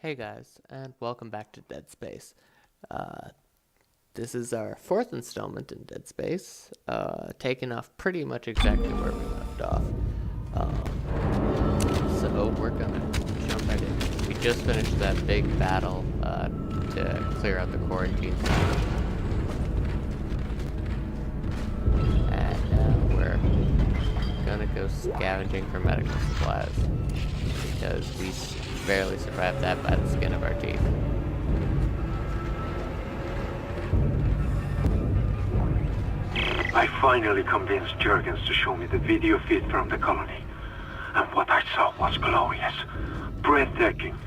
Hey guys, and welcome back to Dead Space. This is our fourth installment in Dead Space, taking off pretty much exactly where we left off. So we're gonna jump right in. We just finished that big battle to clear out the quarantine zone. And now we're gonna go scavenging for medical supplies, because we barely survived that by the skin of our teeth. I finally convinced Jurgens to show me the video feed from the colony. And what I saw was glorious. Breathtaking.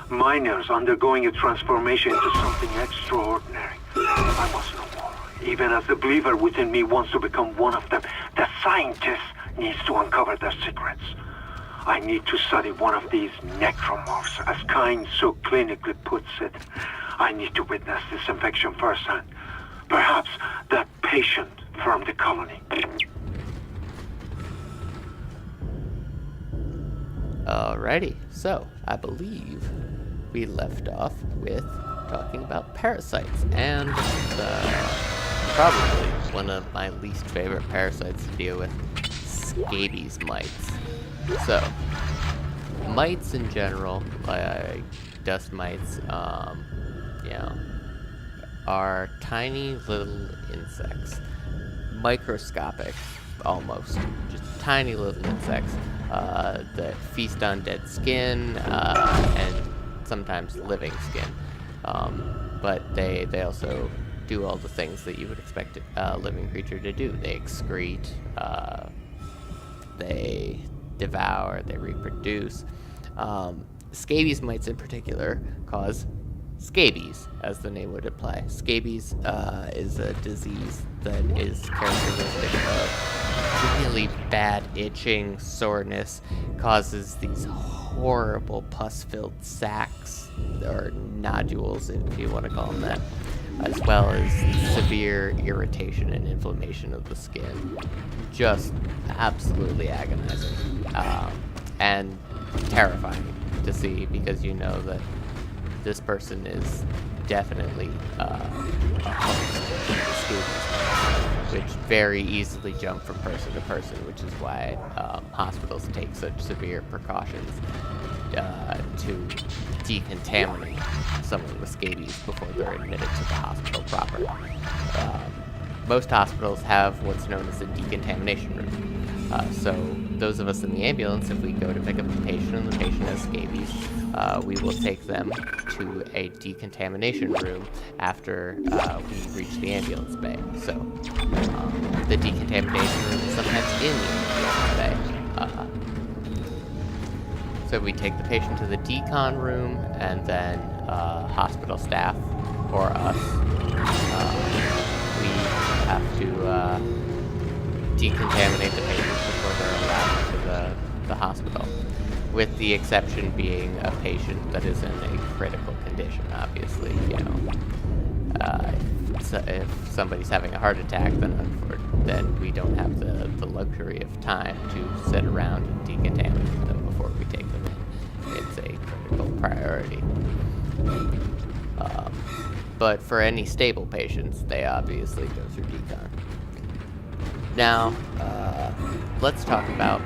Miners undergoing a transformation into something extraordinary. I must know more. Even as the believer within me wants to become one of them, the scientist needs to uncover their secrets. I need to study one of these necromorphs, as Kyne so clinically puts it. I need to witness this infection firsthand. Perhaps that patient from the colony. Alrighty, so I believe we left off with talking about parasites, and probably one of my least favorite parasites to deal with, scabies mites. So, mites in general, like dust mites, are tiny little insects. Microscopic, almost. Just tiny little insects that feast on dead skin and sometimes living skin. But they also do all the things that you would expect a living creature to do. They excrete, they devour, they reproduce. Scabies mites in particular cause scabies, as the name would imply. Scabies is a disease that is characteristic of really bad itching, soreness, causes these horrible pus-filled sacs, or nodules if you want to call them that, as well as severe irritation and inflammation of the skin. Just absolutely agonizing, and terrifying to see, because you know that this person is definitely a host of scabies, which very easily jump from person to person, which is why hospitals take such severe precautions to decontaminate someone with scabies before they're admitted to the hospital proper. Most hospitals have what's known as a decontamination room. So those of us in the ambulance, if we go to pick up a patient and the patient has scabies, we will take them to a decontamination room after we reach the ambulance bay. So the decontamination room is sometimes in the ambulance bay. So we take the patient to the decon room, and then hospital staff, or us, we have to decontaminate the patients before they're allowed to the hospital, with the exception being a patient that is in a critical condition, obviously. If somebody's having a heart attack, then we don't have the luxury of time to sit around and decontaminate them before we take them in. It's a critical priority. But for any stable patients, they obviously go through decon. Now, let's talk about,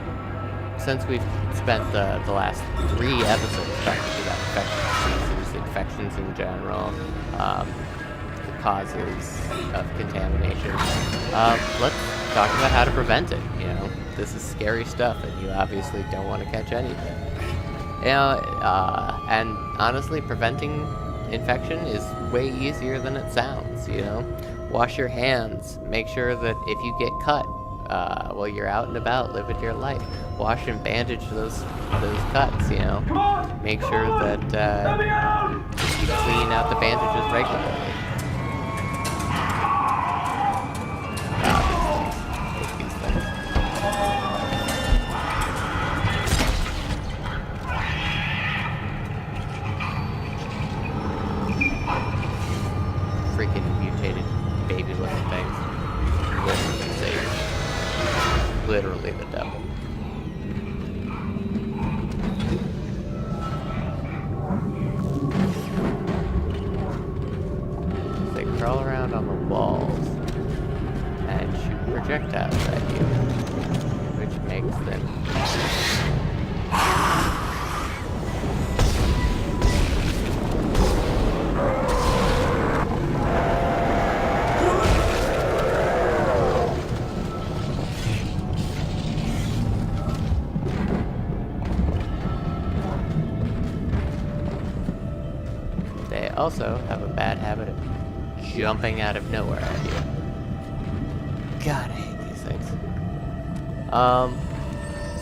since we've spent the last 3 episodes talking about infectious diseases, infections in general, the causes of contamination, let's talk about how to prevent it. This is scary stuff, and you obviously don't want to catch anything. And honestly, preventing infection is way easier than it sounds. Wash your hands. Make sure that if you get cut while you're out and about living your life, wash and bandage those cuts. Make sure that you clean out the bandages regularly. These things. Freaking mutated baby-looking things. Literally safe. Literally the devil. projectiles at you, which makes them... They also have a bad habit of jumping out of nowhere at you. God, I hate these things.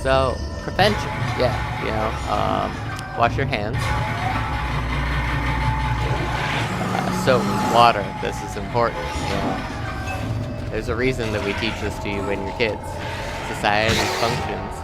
So, prevention. Yeah, you know, wash your hands. Soap, water, this is important, you know. There's a reason that we teach this to you when you're kids. Society functions.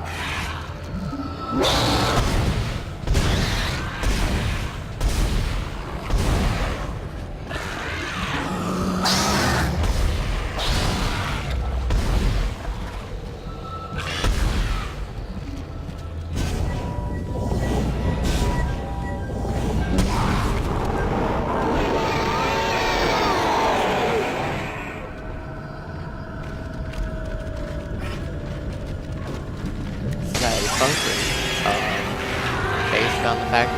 Based on the fact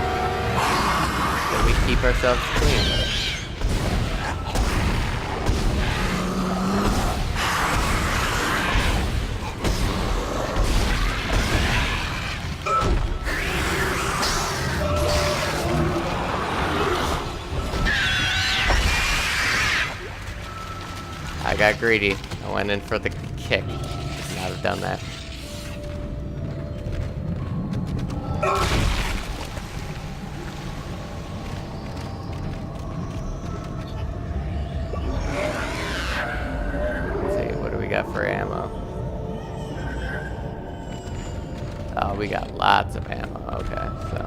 that we keep ourselves clean. I got greedy. I went in for the kick. Should not have done that. For ammo. Oh, we got lots of ammo. Okay, so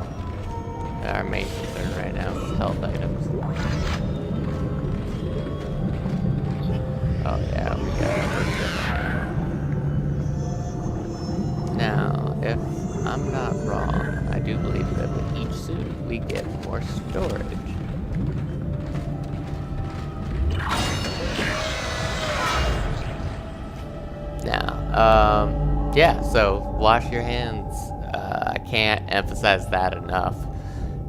our main concern right now is health items. Oh yeah, we got everything. Now, if I'm not wrong, I do believe that with each suit we get more storage. Now, yeah, so wash your hands. I can't emphasize that enough.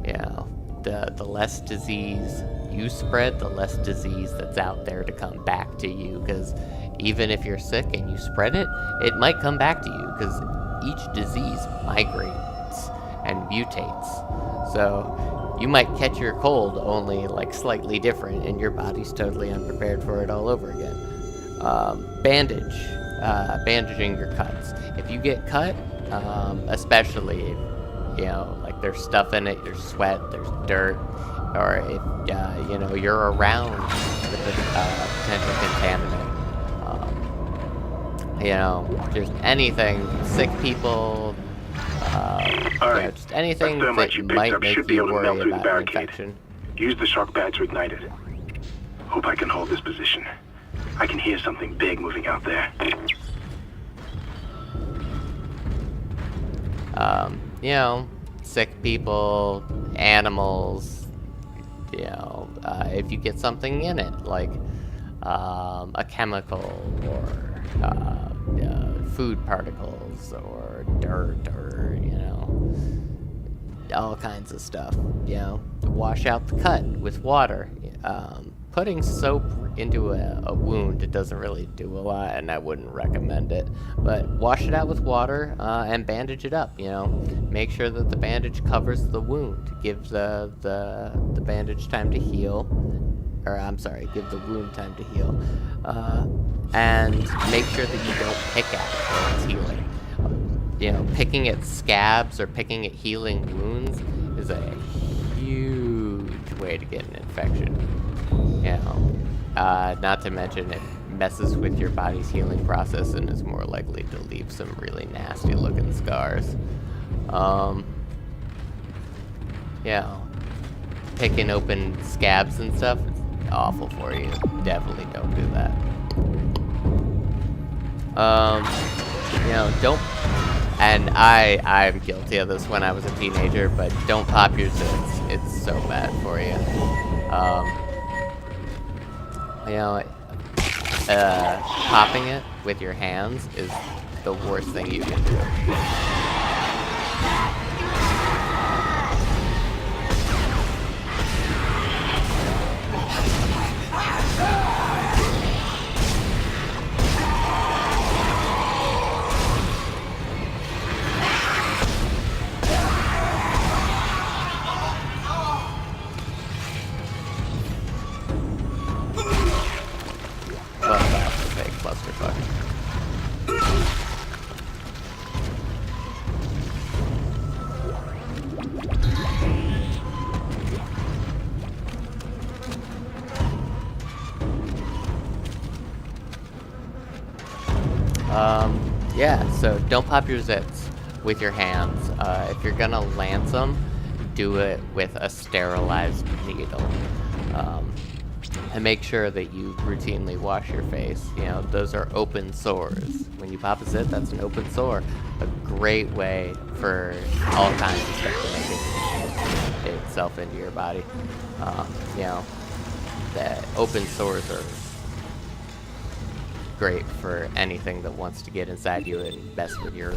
You know, the less disease you spread, the less disease that's out there to come back to you. Because even if you're sick and you spread it, it might come back to you. Because each disease migrates and mutates. So you might catch your cold only like slightly different, and your body's totally unprepared for it all over again. Bandaging your cuts. If you get cut, especially, you know, like there's stuff in it, there's sweat, there's dirt, or if, you know, you're around the potential contaminant, you know, just anything, sick people, you know, just anything that might make you worry about an infection. Use the shock pad to ignite it. Hope I can hold this position. I can hear something big moving out there. You know, sick people, animals, you know, if you get something in it, like a chemical or food particles or dirt or, you know, all kinds of stuff, you know, wash out the cut with water. Putting soap into a wound, it doesn't really do a lot, and I wouldn't recommend it. But wash it out with water and bandage it up. You know, make sure that the bandage covers the wound. Give the bandage time to heal, or I'm sorry, give the wound time to heal, and make sure that you don't pick at it while it's healing. You know, picking at scabs or picking at healing wounds is a huge way to get an infection. You know, not to mention it messes with your body's healing process and is more likely to leave some really nasty looking scars. Yeah, picking open scabs and stuff is awful for you. Definitely don't do that. You know, don't, and I'm guilty of this when I was a teenager, but don't pop your zits. It's so bad for you. You know, popping it with your hands is the worst thing you can do. Yeah, so don't pop your zits with your hands. If you're gonna lance them, do it with a sterilized needle. And make sure that you routinely wash your face. You know, those are open sores. When you pop a zit, that's an open sore. A great way for all kinds of stuff to make itself into your body. You know, the open sores are great for anything that wants to get inside you and mess with your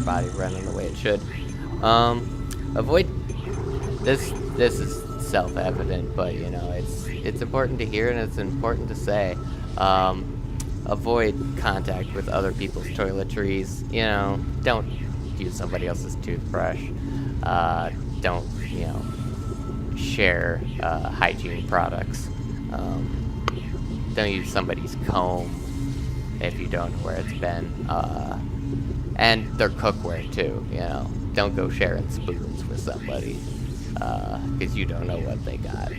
body running the way it should. Avoid this. This is self-evident, but you know it's important to hear and it's important to say. Avoid contact with other people's toiletries. You know, don't use somebody else's toothbrush. Don't share hygiene products. Don't use somebody's comb if you don't know where it's been. And their cookware too, you know. Don't go sharing spoons with somebody, because you don't know what they got.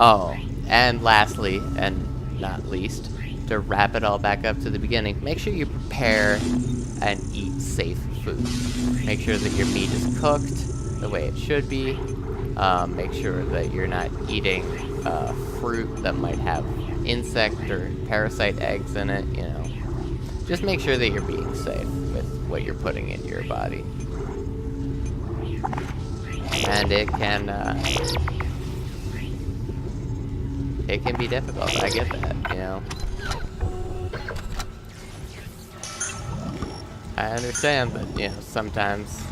Oh, and lastly, and not least, to wrap it all back up to the beginning, make sure you prepare and eat safe food. Make sure that your meat is cooked the way it should be. Make sure that you're not eating fruit that might have insect or parasite eggs in it, you know. Just make sure that you're being safe with what you're putting into your body. And it can be difficult, I get that, you know. I understand, but, you know, sometimes,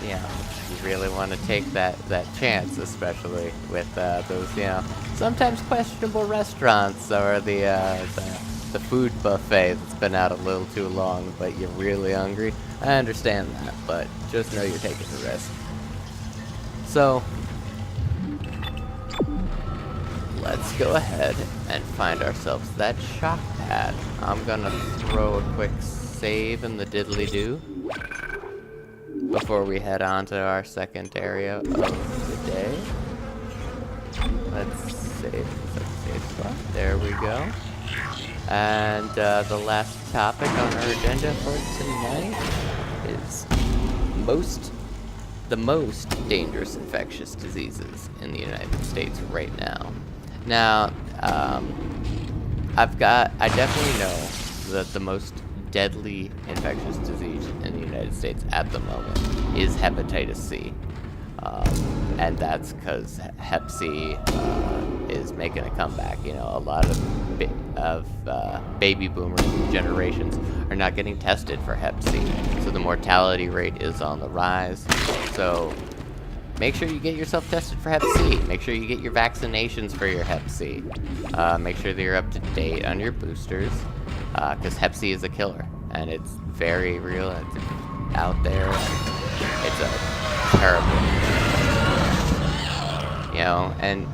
you know, you really want to take that chance, especially with those, you know, sometimes questionable restaurants or the food buffet that's been out a little too long, but you're really hungry. I understand that, but just know you're taking a risk. So, let's go ahead and find ourselves that shock pad. I'm gonna throw a quick save in the diddly-do before we head on to our second area of the day. Let's save spot. There we go. And the last topic on our agenda for tonight is the most dangerous infectious diseases in the United States right now. Now, I definitely know that the most deadly infectious disease in the United States at the moment is hepatitis C. And that's because Hep C is making a comeback. You know, a lot of baby boomer generations are not getting tested for Hep C, so the mortality rate is on the rise. So make sure you get yourself tested for Hep C. Make sure you get your vaccinations for your Hep C. Make sure that you're up to date on your boosters, because Hep C is a killer, and it's very real. It's out there. It's a terrible, you know, and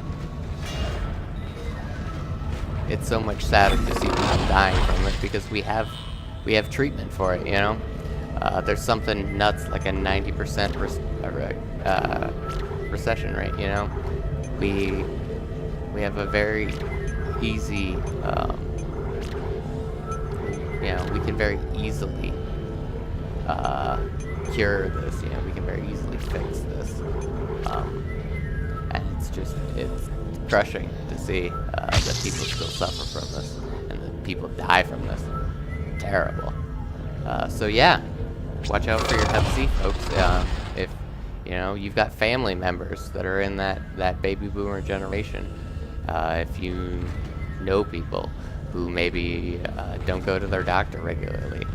it's so much sadder to see people dying from it because we have treatment for it, you know. There's something nuts like a 90% recession rate, you know. We have a very easy, you know, we can very easily cure this, you know, we can very easily fix this. And it's crushing to see that people still suffer from this and that people die from this. Terrible. So yeah, watch out for your Hep C, folks. If You know, you've got family members that are in that baby boomer generation. If you know people who maybe don't go to their doctor regularly,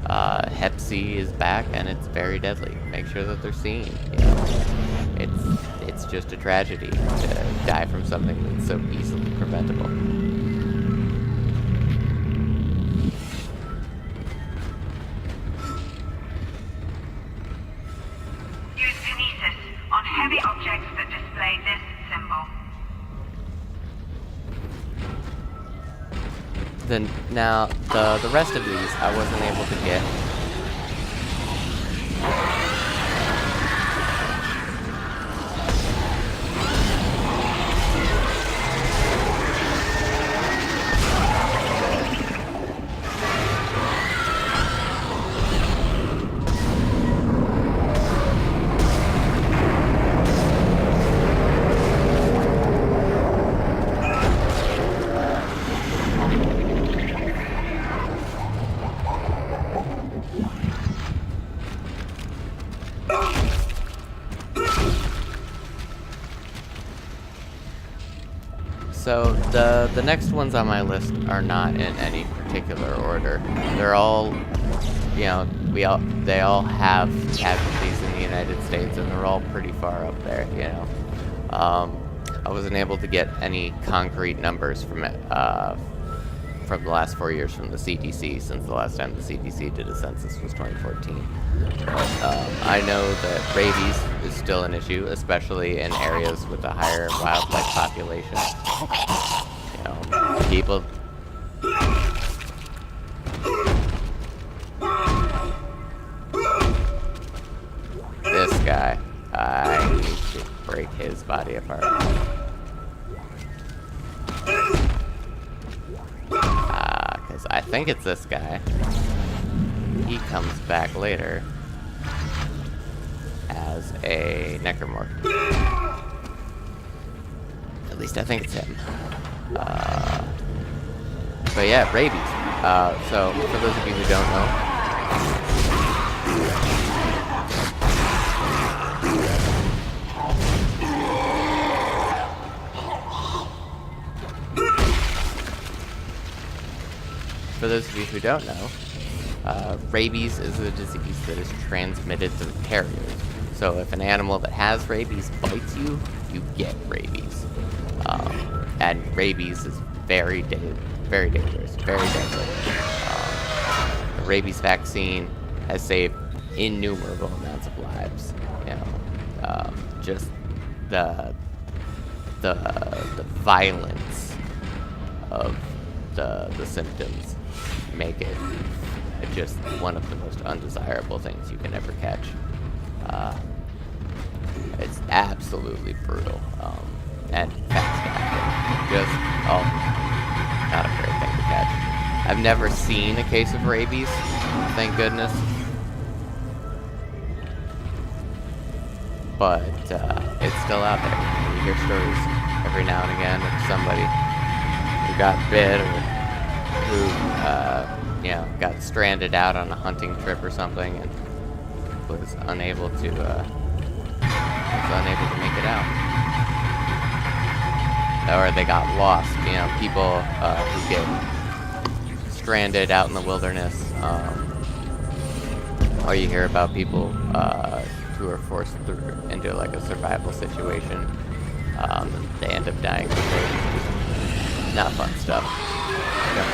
Hep C is back and it's very deadly. Make sure that they're seen. You know, it's just a tragedy to die from something that's so easily preventable. Use kinesis on heavy objects that display this symbol. Then now the rest of these I wasn't able to get. So the next ones on my list are not in any particular order. They're all, you know, they all have casualties in the United States, and they're all pretty far up there. You know, I wasn't able to get any concrete numbers from it from the last 4 years from the CDC, since the last time the CDC did a census was 2014. I know that rabies is still an issue, especially in areas with a higher wildlife population. You know, people. This guy, I need to break his body apart. Because I think it's this guy. He comes back later as a necromorph. At least I think it's him. But yeah, rabies. So for those of you who don't know, rabies is a disease that is transmitted through carriers. So if an animal that has rabies bites you, you get rabies. And rabies is very dangerous, very deadly. The rabies vaccine has saved innumerable amounts of lives. You know, just the violence of the symptoms make it just one of the most undesirable things you can ever catch. It's absolutely brutal and fast acting. Just not a great thing to catch. I've never seen a case of rabies, thank goodness. But it's still out there. You hear stories every now and again of somebody who got bit or who got stranded out on a hunting trip or something and was unable to make it out, or they got lost. You know, people who get stranded out in the wilderness, or you hear about people who are forced into like a survival situation. They end up dying. Not fun stuff. Yeah.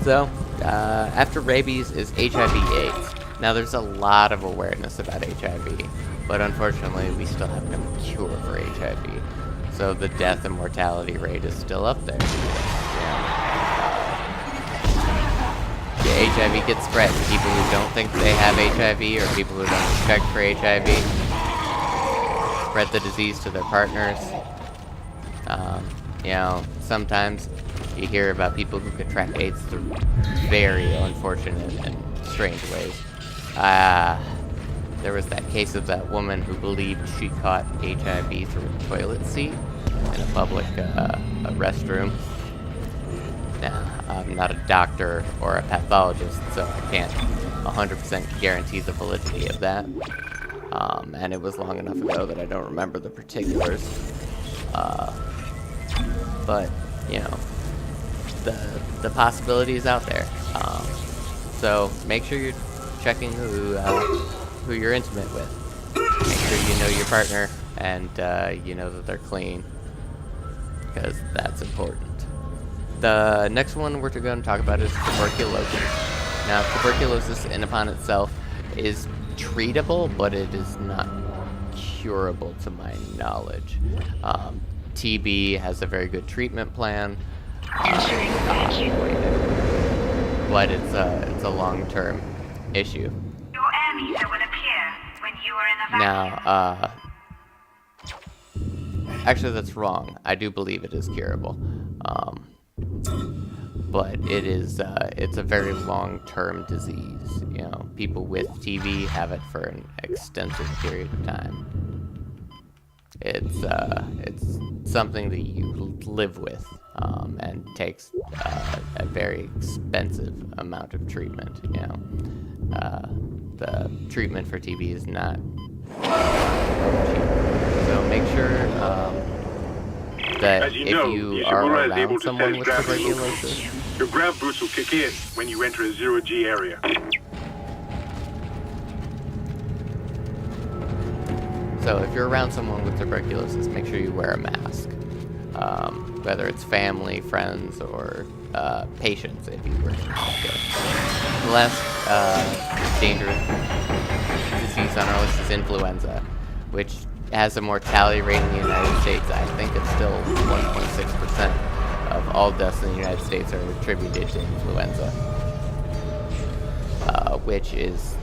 So, after rabies is HIV/AIDS. Now, there's a lot of awareness about HIV, but unfortunately, we still have no cure for HIV. So the death and mortality rate is still up there. Yeah. HIV gets spread. People who don't think they have HIV or people who don't check for HIV spread the disease to their partners. You know, sometimes you hear about people who contract AIDS through very unfortunate and strange ways. There was that case of that woman who believed she caught HIV through a toilet seat in a public a restroom. Now, I'm not a doctor or a pathologist, so I can't 100% guarantee the validity of that. And it was long enough ago that I don't remember the particulars. But, you know, the possibility is out there. So make sure you're checking who you're intimate with. Make sure you know your partner and you know that they're clean, because that's important. The next one we're going to talk about is tuberculosis. Now, tuberculosis in upon itself is treatable, but it is not curable to my knowledge. TB has a very good treatment plan, but it's a long-term issue. Your air meter will appear when you are in a vacuum. Now, actually that's wrong. I do believe it is curable. But it is, it's a very long-term disease. You know, people with TB have it for an extensive period of time. It's something that you live with, and takes a very expensive amount of treatment. You know, the treatment for TB is not cheap. So make sure that As you if know, you the are Ishimura is able around to someone sense with gravity tuberculosis, Your grav boots will kick in when you enter a zero-G area. so if you're around someone with tuberculosis, make sure you wear a mask. Whether it's family, friends, or patients, if you were to have it. The last dangerous disease on our list is influenza, which has a mortality rate in the United States. I think it's still 1.6% of all deaths in the United States are attributed to influenza, which is,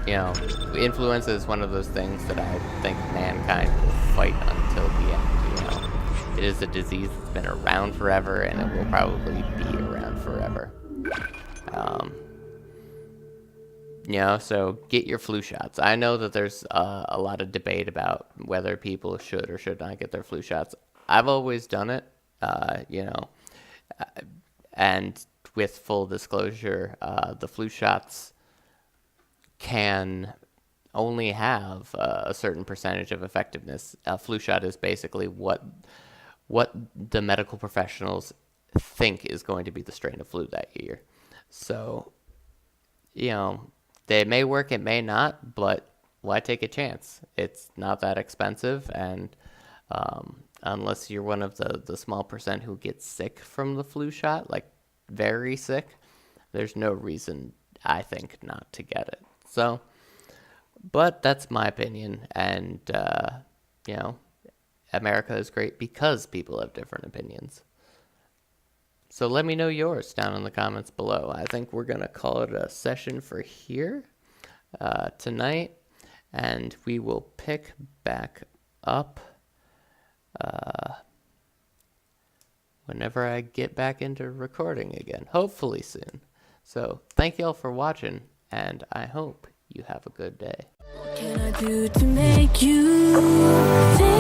you know, influenza is one of those things that I think mankind will fight until the end. You know, it is a disease that's been around forever, and it will probably be around forever. You know, so get your flu shots. I know that there's a lot of debate about whether people should or should not get their flu shots. I've always done it, you know, and with full disclosure, the flu shots can only have a certain percentage of effectiveness. A flu shot is basically what the medical professionals think is going to be the strain of flu that year. So, you know, they may work, it may not, but why take a chance? It's not that expensive, and unless you're one of the small percent who gets sick from the flu shot, like very sick, there's no reason, I think, not to get it. So, but that's my opinion, and, you know, America is great because people have different opinions. So let me know yours down in the comments below. I think we're going to call it a session for here tonight, and we will pick back up whenever I get back into recording again, hopefully soon. So thank you all for watching, and I hope you have a good day. What can I do to make you think